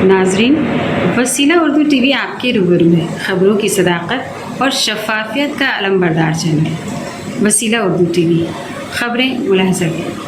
नाजरीन, वसीला उर्दू टीवी आपके रूबरू है। ख़बरों की सदाकत और शफाफियत का अलमबरदार चैनल वसीला उर्दू टीवी। ख़बरें मुलाहज़ा करें।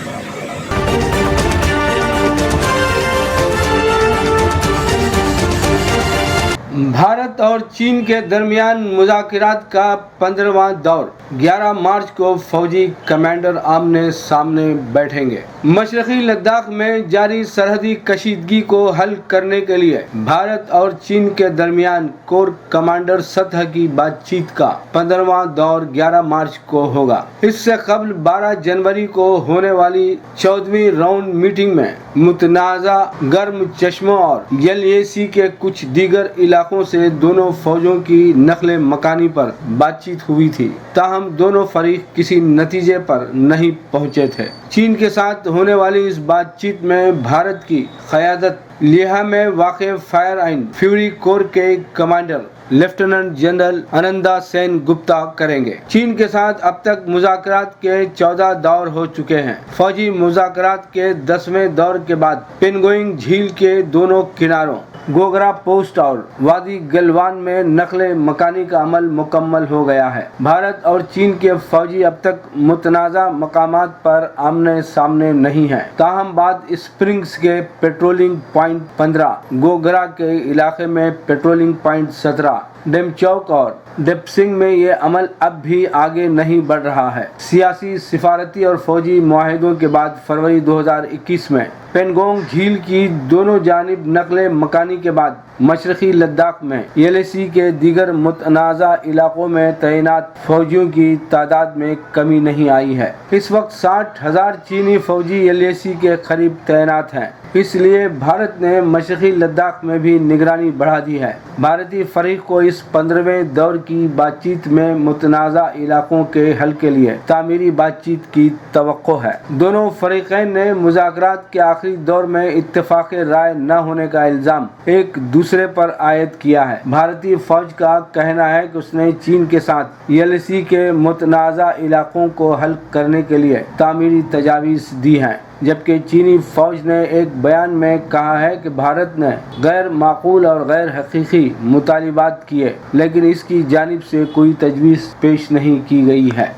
भारत और चीन के दरमियान मुज़ाकरात का 15वां दौर 11 मार्च को फौजी कमांडर आमने सामने बैठेंगे। मशरक़ी लद्दाख में जारी सरहदी कशीदगी को हल करने के लिए भारत और चीन के दरमियान कोर कमांडर सतह की बातचीत का 15वां दौर 11 मार्च को होगा। इससे कबल 12 जनवरी को होने वाली 14वीं राउंड मीटिंग में मुतनाज़ा गर्म चश्मों और LAC के कुछ दीगर इलाकों से दोनों फौजों की नकले मकानी पर बातचीत हुई थी। ताहम दोनों फरीक किसी नतीजे पर नहीं पहुंचे थे। चीन के साथ होने वाली इस बातचीत में भारत की क़यादत लेह में वाक़ फायर एंड फ्यूरी कोर के commander lieutenant general Ananda Sen Gupta करेंगे। चीन के साथ अब तक मुज़ाकरात के 14 दौर हो चुके हैं। फौजी मुज़ाकरात के 10वें दौर के बाद पेंगोइंग झील के दोनों किनारों गोगरा पोस्ट और वादी गलवान में नकले मकानी का अमल मुकम्मल हो गया है। भारत और चीन के फौजी अब तक मुतनाज़ा मकामात पर आमने सामने नहीं हैं। ताहम बाद स्प्रिंग्स के पेट्रोलिंग पॉइंट 15, गोगरा के इलाके में पेट्रोलिंग पॉइंट 17, डेमचौक और डेप्सिंग में ये अमल अब भी आगे नहीं बढ़ रहा है। सियासी, सिफारती और फौजी मुआहिदों के बाद फरवरी 2021 में पेंगोंग झील की दोनों जानिब नकले मकानी के बाद मशरक़ी लद्दाख में LAC के दीगर मुतनाज़ा इलाकों में तैनात फौजियों की तादाद में कमी नहीं आई है। इस वक्त 60,000 चीनी फौजी LAC के करीब तैनात हैं। इसलिए भारत ने मशरक़ी लद्दाख में भी निगरानी बढ़ा दी है। भारतीय फरीक को इस 15वें दौर की बातचीत में मुतनाज़ा इलाकों के हल के लिए तामीरी बातचीत की तवक्को है। दोनों फरीक़ैन ने मुज़ाकरात के आखिरी दौर में इत्तेफ़ाक़ राय न होने का इल्ज़ाम एक दूसरे पर आयद किया है। भारतीय फ़ौज का कहना है कि उसने चीन के साथ LAC के मुतनाज़ा इलाकों को हल करने के लिए तामीरी तजावीज़ दी हैं, जबकि चीनी फ़ौज ने एक बयान में कहा है कि भारत ने गैर माकूल और गैर हकीकी मुतालिबात किए, लेकिन इसकी जानिब से कोई तजवीज़ पेश नहीं की गई है।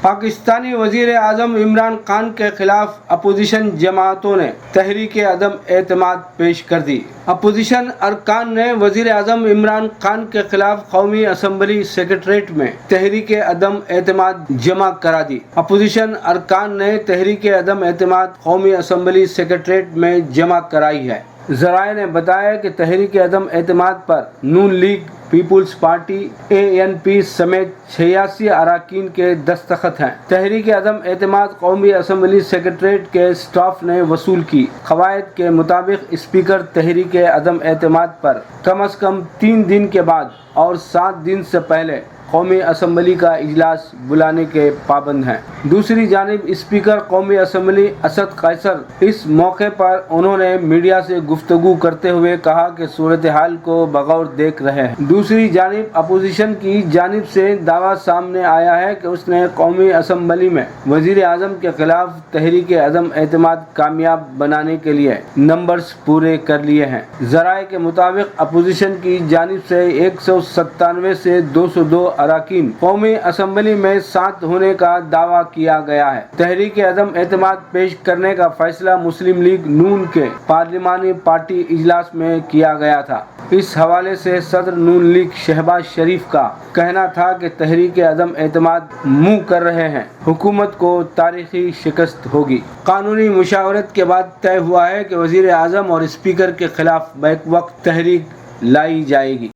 पाकिस्तानी वज़ीर आज़म इमरान खान के खिलाफ अपोजिशन जमातों ने तहरीक अदम एतमाद पेश कर दी। अपोजिशन अरकान ने वज़ीर आज़म इमरान खान के खिलाफ कौमी असम्बली सेक्रेटरीट में तहरीक अदम एतमाद जमा करा दी। अपोजिशन अरकान ने तहरीक अदम एतमाद कौमी असम्बली सेक्रेटरीट में जमा कराई है। ज़राए ने बताया कि तहरीक अदम एतमाद पर नून लीग, पीपुल्स पार्टी, ANP समेत 86 अरकान के दस्तखत हैं। तहरीक अदम एतमाद कौमी असम्बली सेक्रेटरीट के स्टाफ ने वसूल की। क़वायद के मुताबिक स्पीकर तहरीक अदम एतमाद पर कम अज़ कम 3 दिन के बाद और 7 दिन से पहले कौमी असम्बली का इजलास बुलाने के पाबंद हैं। दूसरी जानिब स्पीकर कौमी असम्बली असद कैसर इस मौके पर उन्होंने मीडिया से गुफ्तगू करते हुए कहा कि सूरत हाल को बगौर देख रहे हैं। दूसरी जानिब अपोजिशन की जानिब से दावा सामने आया है कि उसने कौमी असम्बली में वज़ीर आज़म के खिलाफ तहरीक अदम एतमाद कामयाब बनाने के लिए नंबर्स पूरे कर लिए हैं। ज़राए के मुताबिक अपोजिशन की जानिब से 197 से 202 अरकान कौमी असम्बली में साथ होने का दावा किया गया है। तहरीक अदम एतमाद पेश करने का फैसला मुस्लिम लीग नून के पार्लिमानी पार्टी इजलास में किया गया था। इस हवाले से सदर नून लीग शहबाज शरीफ का कहना था कि तहरीक अदम एतमाद मुँह कर रहे हैं, हुकूमत को तारीखी शिकस्त होगी। कानूनी मुशावरत के बाद तय हुआ है कि वज़ीर आज़म और स्पीकर के खिलाफ बैक वक्त तहरीक लाई जाएगी।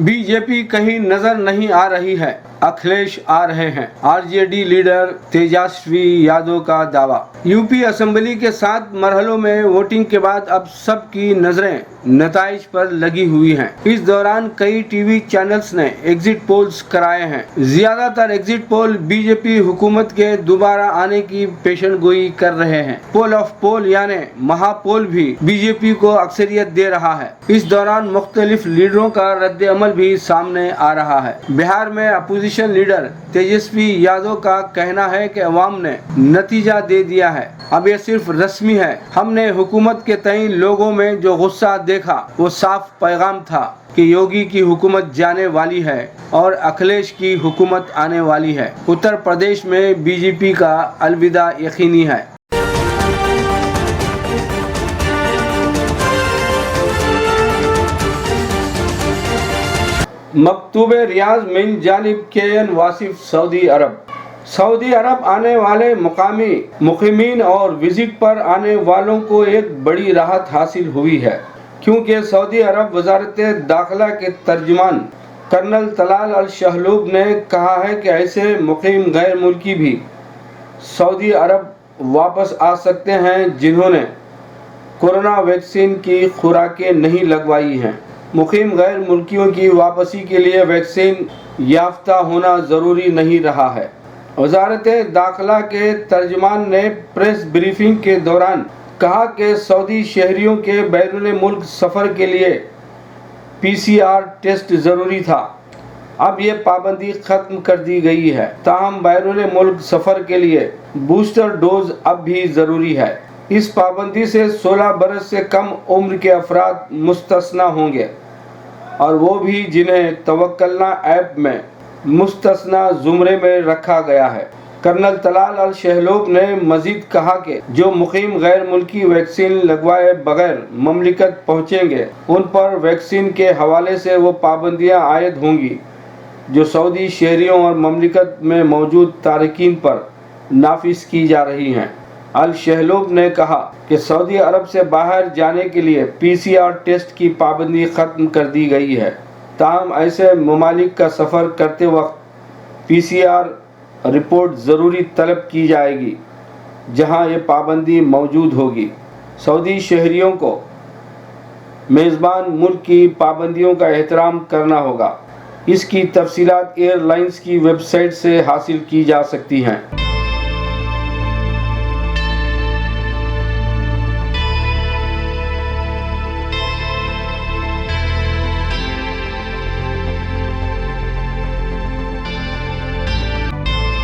BJP कहीं नजर नहीं आ रही है। अखिलेश आ रहे हैं। आरजेडी लीडर तेजस्वी यादव का दावा। यूपी असेंबली के 7 मरहलों में वोटिंग के बाद अब सबकी नजरें नताइज पर लगी हुई हैं। इस दौरान कई टीवी चैनल्स ने एग्जिट पोल्स कराए हैं। ज्यादातर एग्जिट पोल बीजेपी हुकूमत के दोबारा आने की पेशनगोई कर रहे हैं। पोल ऑफ पोल यानी महापोल भी बीजेपी को अक्सरियत दे रहा है। इस दौरान मुख्तलिफ लीडरों का रद्द अमल भी सामने आ रहा है। बिहार में अपोजिशन लीडर तेजस्वी यादव का कहना है कि अवाम ने नतीजा दे दिया है, अब ये सिर्फ रस्मी है। हमने हुकूमत के तय लोगों में जो गुस्सा देखा वो साफ पैगाम था कि योगी की हुकूमत जाने वाली है और अखिलेश की हुकूमत आने वाली है। उत्तर प्रदेश में बीजेपी का अलविदा यकीनी है। मकतूब रियाज मिन जानिब KN वासिफ सऊदी अरब आने वाले मुकामी मुकीमीन और विजिट पर आने वालों को एक बड़ी राहत हासिल हुई है, क्योंकि सऊदी अरब वजारत दाखिला के तर्जुमान कर्नल तलाल अल शहलूब ने कहा है कि ऐसे मुकीम गैर मुल्की भी सऊदी अरब वापस आ सकते हैं जिन्होंने कोरोना वैक्सीन की खुराकें नहीं लगवाई हैं। मुकीम गैर मुल्कियों की वापसी के लिए वैक्सीन याफ्ता होना ज़रूरी नहीं रहा है। वजारत दाखिला के तर्जुमान ने प्रेस ब्रीफिंग के दौरान कहा कि सऊदी शहरियों के बैरून मुल्क सफ़र के लिए PCR टेस्ट ज़रूरी था। अब ये पाबंदी ख़त्म कर दी गई है, ताहम बैरून मुल्क सफ़र के लिए बूस्टर डोज अब भी ज़रूरी है। इस पाबंदी से 16 बरस से कम उम्र के अफराद मुस्तस्ना होंगे और वो भी जिन्हें तवक्कलना ऐप में मुस्तस्ना ज़ुमरे में रखा गया है। कर्नल तलाल अल शहलूब ने मज़ीद कहा कि जो मुकीम गैर मुल्की वैक्सीन लगवाए बगैर ममलिकत पहुँचेंगे उन पर वैक्सीन के हवाले से वो पाबंदियाँ आयद होंगी जो सऊदी शहरियों और ममलिकत में मौजूद तारकीन पर नाफिज की जा रही हैं। अल शहलूब ने कहा कि सऊदी अरब से बाहर जाने के लिए PCR टेस्ट की पाबंदी ख़त्म कर दी गई है, ताहम ऐसे ममालिक का सफ़र करते वक्त PCR रिपोर्ट ज़रूरी तलब की जाएगी जहां ये पाबंदी मौजूद होगी। सऊदी शहरियों को मेज़बान मुल्क की पाबंदियों का एहतराम करना होगा। इसकी तफसीलात एयरलाइंस की वेबसाइट से हासिल की जा सकती हैं।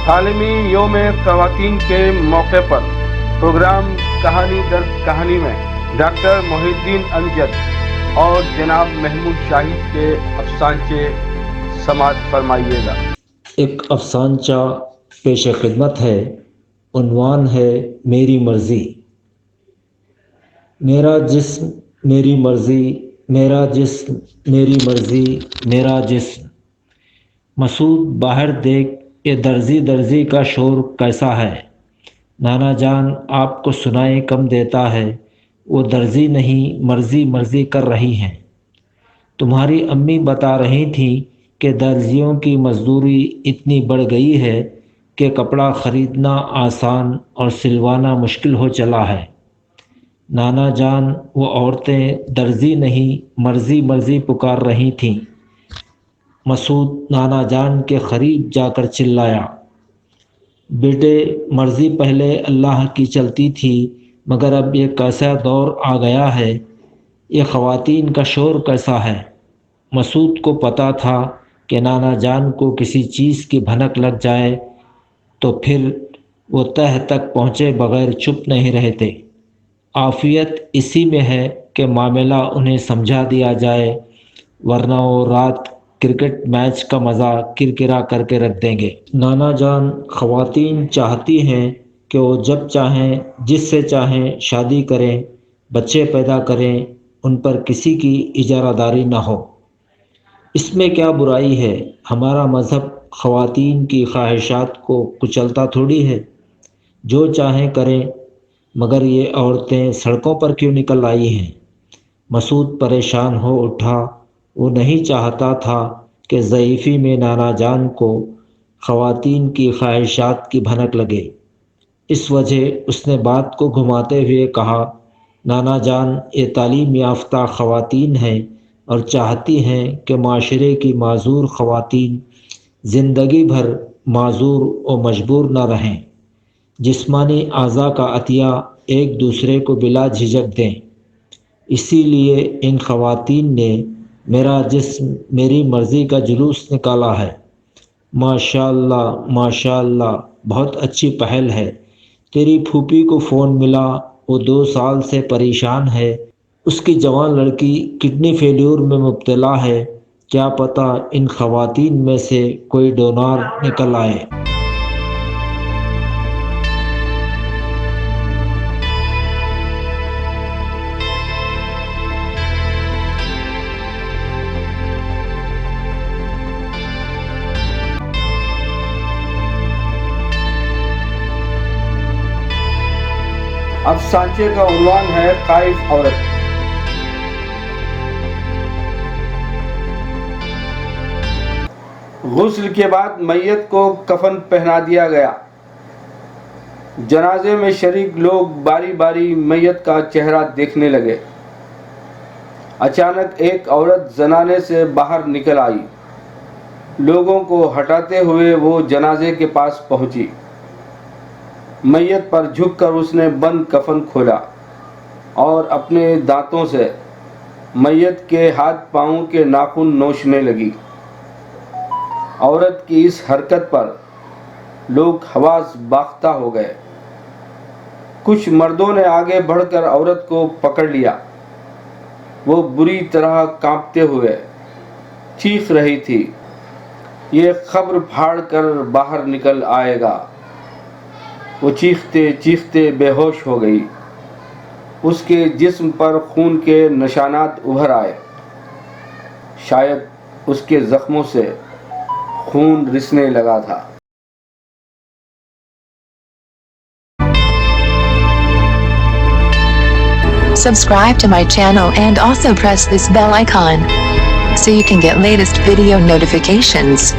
आलमी योम ख़वातीन के मौके पर प्रोग्राम कहानी दर कहानी में डॉक्टर मोहिउद्दीन अमजद और जनाब महमूद शाहिद के अफसानचे समाअत फरमाइएगा। एक अफसानचा पेश खिदमत है। उन्वान है मेरी मर्ज़ी। मेरा जिस्म मेरी मर्ज़ी, मेरा जिस्म मेरी मर्ज़ी, मेरा जिस्म। मसूद बाहर देख ये दर्जी दर्जी का शोर कैसा है। नाना जान आपको सुनाई कम देता है, वो दर्जी नहीं मर्ज़ी मर्ज़ी कर रही हैं। तुम्हारी अम्मी बता रही थी कि दर्जियों की मजदूरी इतनी बढ़ गई है कि कपड़ा ख़रीदना आसान और सिलवाना मुश्किल हो चला है। नाना जान वो औरतें दर्जी नहीं मर्ज़ी मर्ज़ी पुकार रही थीं। मसूद नाना जान के क़रीब जाकर चिल्लाया, बेटे मर्ज़ी पहले अल्लाह की चलती थी, मगर अब ये कैसा दौर आ गया है, ये ख़वातीन का शोर कैसा है। मसूद को पता था कि नाना जान को किसी चीज़ की भनक लग जाए तो फिर वो तह तक पहुँचे बग़ैर चुप नहीं रहते। आफ़ियत इसी में है कि मामला उन्हें समझा दिया जाए, वरना वो रात क्रिकेट मैच का मज़ा किरकिरा करके रख देंगे। नाना जान ख़वातीन चाहती हैं कि वो जब चाहें जिससे चाहें शादी करें, बच्चे पैदा करें, उन पर किसी की इजारादारी ना हो। इसमें क्या बुराई है। हमारा मज़हब ख़वातीन की ख्वाहिशात को कुचलता थोड़ी है। जो चाहें करें, मगर ये औरतें सड़कों पर क्यों निकल आई हैं। मसूद परेशान हो उठा। वो नहीं चाहता था कि ज़ईफ़ी में नाना जान को خواتین کی خواہشات کی بھنک لگے۔ اس وجہ اس نے بات کو گھماتے ہوئے کہا، نانا جان، یہ تعلیم یافتہ خواتین ہیں اور چاہتی ہیں کہ معاشرے کی معذور خواتین زندگی بھر معذور و مجبور نہ رہیں، جسمانی اعضاء کا عطیہ ایک دوسرے کو بلا جھجک دیں۔ اسی لیے ان خواتین نے میرا جسم میری مرضی کا جلوس نکالا ہے۔ ماشاءاللہ ماشاءاللہ، بہت اچھی پہل ہے۔ تیری پھوپھی کو فون ملا، وہ 2 سال سے پریشان ہے، اس کی جوان لڑکی کڈنی فیلیور میں مبتلا ہے، کیا پتہ ان خواتین میں سے کوئی ڈونر نکل آئے۔ اب سانچے کا عنوان ہے خائف عورت۔ غسل کے بعد میت کو کفن پہنا دیا گیا۔ جنازے میں شریک لوگ باری باری میت کا چہرہ دیکھنے لگے۔ اچانک ایک عورت زنانے سے باہر نکل آئی۔ لوگوں کو ہٹاتے ہوئے وہ جنازے کے پاس پہنچی۔ میت پر جھک کر اس نے بند کفن کھولا اور اپنے دانتوں سے میت کے ہاتھ پاؤں کے ناخن نوچنے لگی۔ عورت کی اس حرکت پر لوگ حواس باختہ ہو گئے۔ کچھ مردوں نے آگے بڑھ کر عورت کو پکڑ لیا۔ وہ بری طرح کانپتے ہوئے چیخ رہی تھی، یہ قبر پھاڑ کر باہر نکل آئے گا۔ وہ چیختے چیختے بے ہوش ہو گئی۔ اس کے جسم پر خون کے نشانات ابھر آئے۔ شاید اس کے زخموں سے خون رسنے لگا تھا۔ Subscribe to my channel and also press this bell icon so you can get latest video notifications.